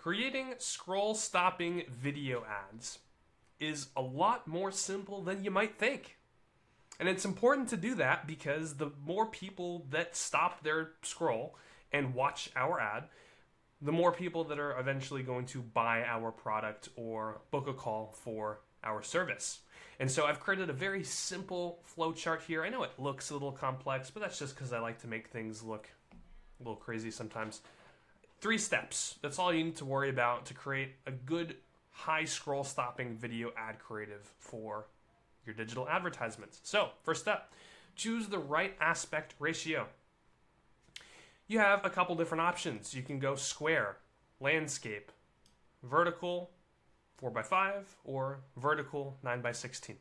Creating scroll-stopping video ads is a lot more simple than you might think. And it's important to do that because the more people that stop their scroll and watch our ad, the more people that are eventually going to buy our product or book a call for our service. And so I've created a very simple flowchart here. I know it looks a little complex, but that's just because I like to make things look a little crazy sometimes. 3 steps. That's all you need to worry about to create a good high scroll stopping video ad creative for your digital advertisements. So, first step, choose the right aspect ratio. You have a couple different options. You can go square, landscape, vertical, 4x5, or vertical 9x16.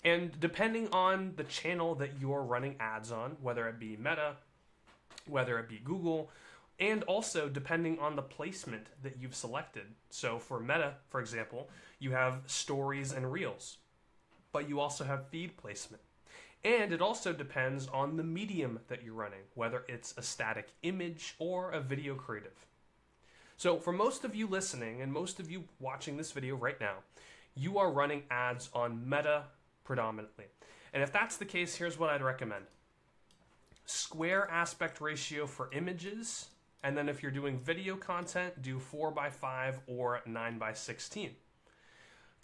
And depending on the channel that you're running ads on, whether it be Meta, whether it be Google, and also depending on the placement that you've selected. So for Meta, for example, you have stories and reels, but you also have feed placement. And it also depends on the medium that you're running, whether it's a static image or a video creative. So for most of you listening and most of you watching this video right now, you are running ads on Meta predominantly. And if that's the case, here's what I'd recommend. Square aspect ratio for images, and then if you're doing video content, do 4x5 or 9x16.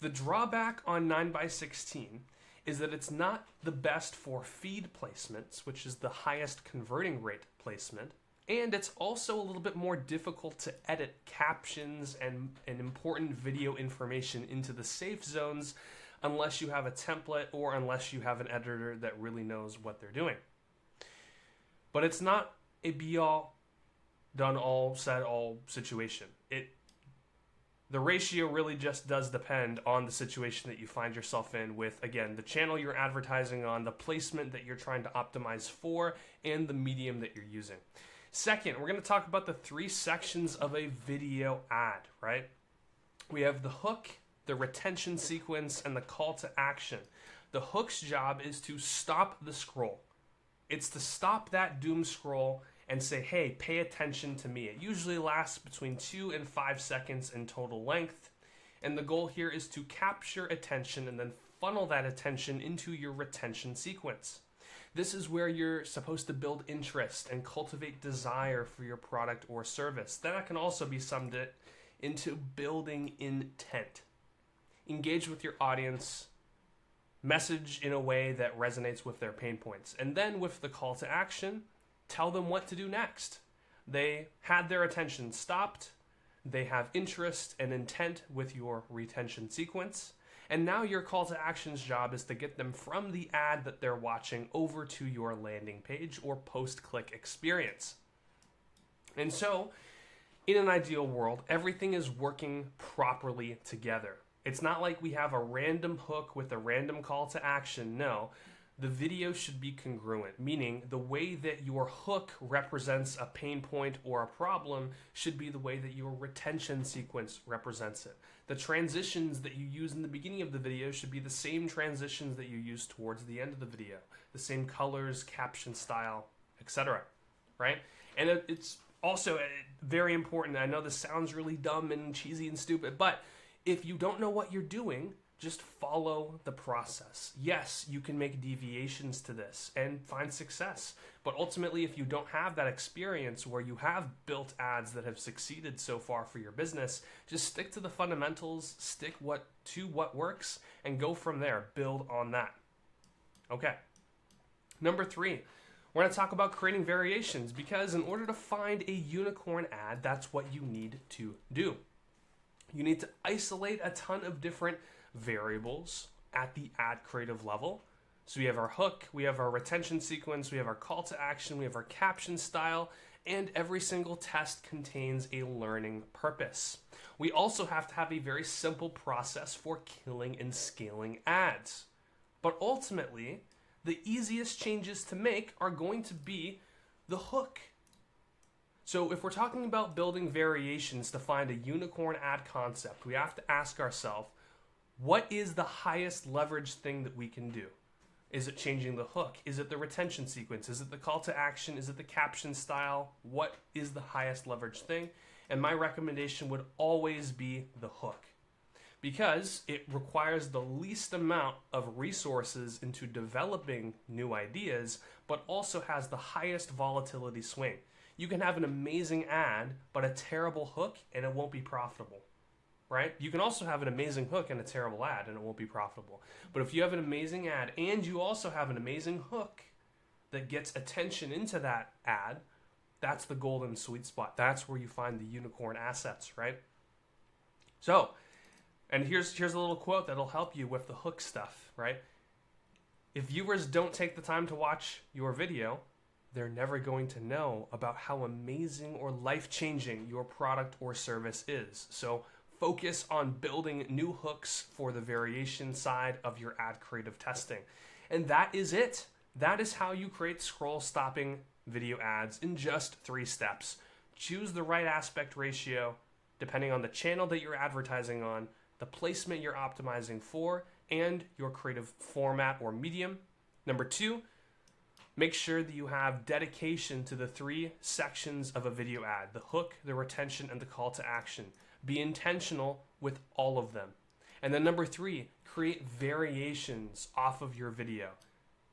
The drawback on 9x16 is that it's not the best for feed placements, which is the highest converting rate placement, and it's also a little bit more difficult to edit captions and important video information into the safe zones unless you have a template or unless you have an editor that really knows what they're doing. But it's not a be-all, done-all, said-all situation. The ratio really just does depend on the situation that you find yourself in with, again, the channel you're advertising on, the placement that you're trying to optimize for, and the medium that you're using. Second, we're going to talk about the 3 sections of a video ad, right? We have the hook, the retention sequence, and the call to action. The hook's job is to stop the scroll. It's to stop that doom scroll and say, hey, pay attention to me. It usually lasts between 2 and 5 seconds in total length. And the goal here is to capture attention and then funnel that attention into your retention sequence. This is where you're supposed to build interest and cultivate desire for your product or service. That can also be summed into building intent. Engage with your audience, message in a way that resonates with their pain points. And then with the call to action, tell them what to do next. They had their attention stopped, they have interest and intent with your retention sequence, and now your call to action's job is to get them from the ad that they're watching over to your landing page or post-click experience. And so, in an ideal world, everything is working properly together. It's not like we have a random hook with a random call to action. No, the video should be congruent, meaning the way that your hook represents a pain point or a problem should be the way that your retention sequence represents it. The transitions that you use in the beginning of the video should be the same transitions that you use towards the end of the video. The same colors, caption style, etc. Right? And it's also very important. I know this sounds really dumb and cheesy and stupid, but if you don't know what you're doing, just follow the process. Yes, you can make deviations to this and find success. But ultimately, if you don't have that experience where you have built ads that have succeeded so far for your business, just stick to the fundamentals, stick to what works, and go from there. Build on that. Okay. Number 3, we're going to talk about creating variations because in order to find a unicorn ad, that's what you need to do. You need to isolate a ton of different variables at the ad creative level. So we have our hook, we have our retention sequence, we have our call to action, we have our caption style, and every single test contains a learning purpose. We also have to have a very simple process for killing and scaling ads. But ultimately, the easiest changes to make are going to be the hook. So if we're talking about building variations to find a unicorn ad concept, we have to ask ourselves, what is the highest leverage thing that we can do? Is it changing the hook? Is it the retention sequence? Is it the call to action? Is it the caption style? What is the highest leverage thing? And my recommendation would always be the hook, because it requires the least amount of resources into developing new ideas, but also has the highest volatility swing. You can have an amazing ad, but a terrible hook, and it won't be profitable, right? You can also have an amazing hook and a terrible ad, and it won't be profitable. But if you have an amazing ad, and you also have an amazing hook that gets attention into that ad, that's the golden sweet spot. That's where you find the unicorn assets, right? So, and here's a little quote that'll help you with the hook stuff, right? If viewers don't take the time to watch your video, they're never going to know about how amazing or life-changing your product or service is. So focus on building new hooks for the variation side of your ad creative testing. And that is it. That is how you create scroll-stopping video ads in just 3 steps. Choose the right aspect ratio depending on the channel that you're advertising on, the placement you're optimizing for, and your creative format or medium. Number 2, make sure that you have dedication to the 3 sections of a video ad: the hook, the retention, and the call to action. Be intentional with all of them. And then number 3, create variations off of your video.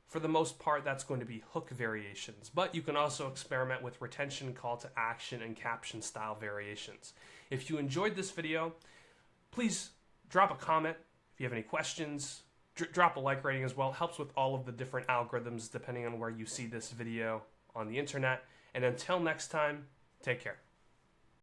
For the most part, that's going to be hook variations, but you can also experiment with retention, call to action, and caption style variations. If you enjoyed this video, please drop a comment. If you have any questions, drop a like rating as well. It helps with all of the different algorithms depending on where you see this video on the internet. And until next time, take care.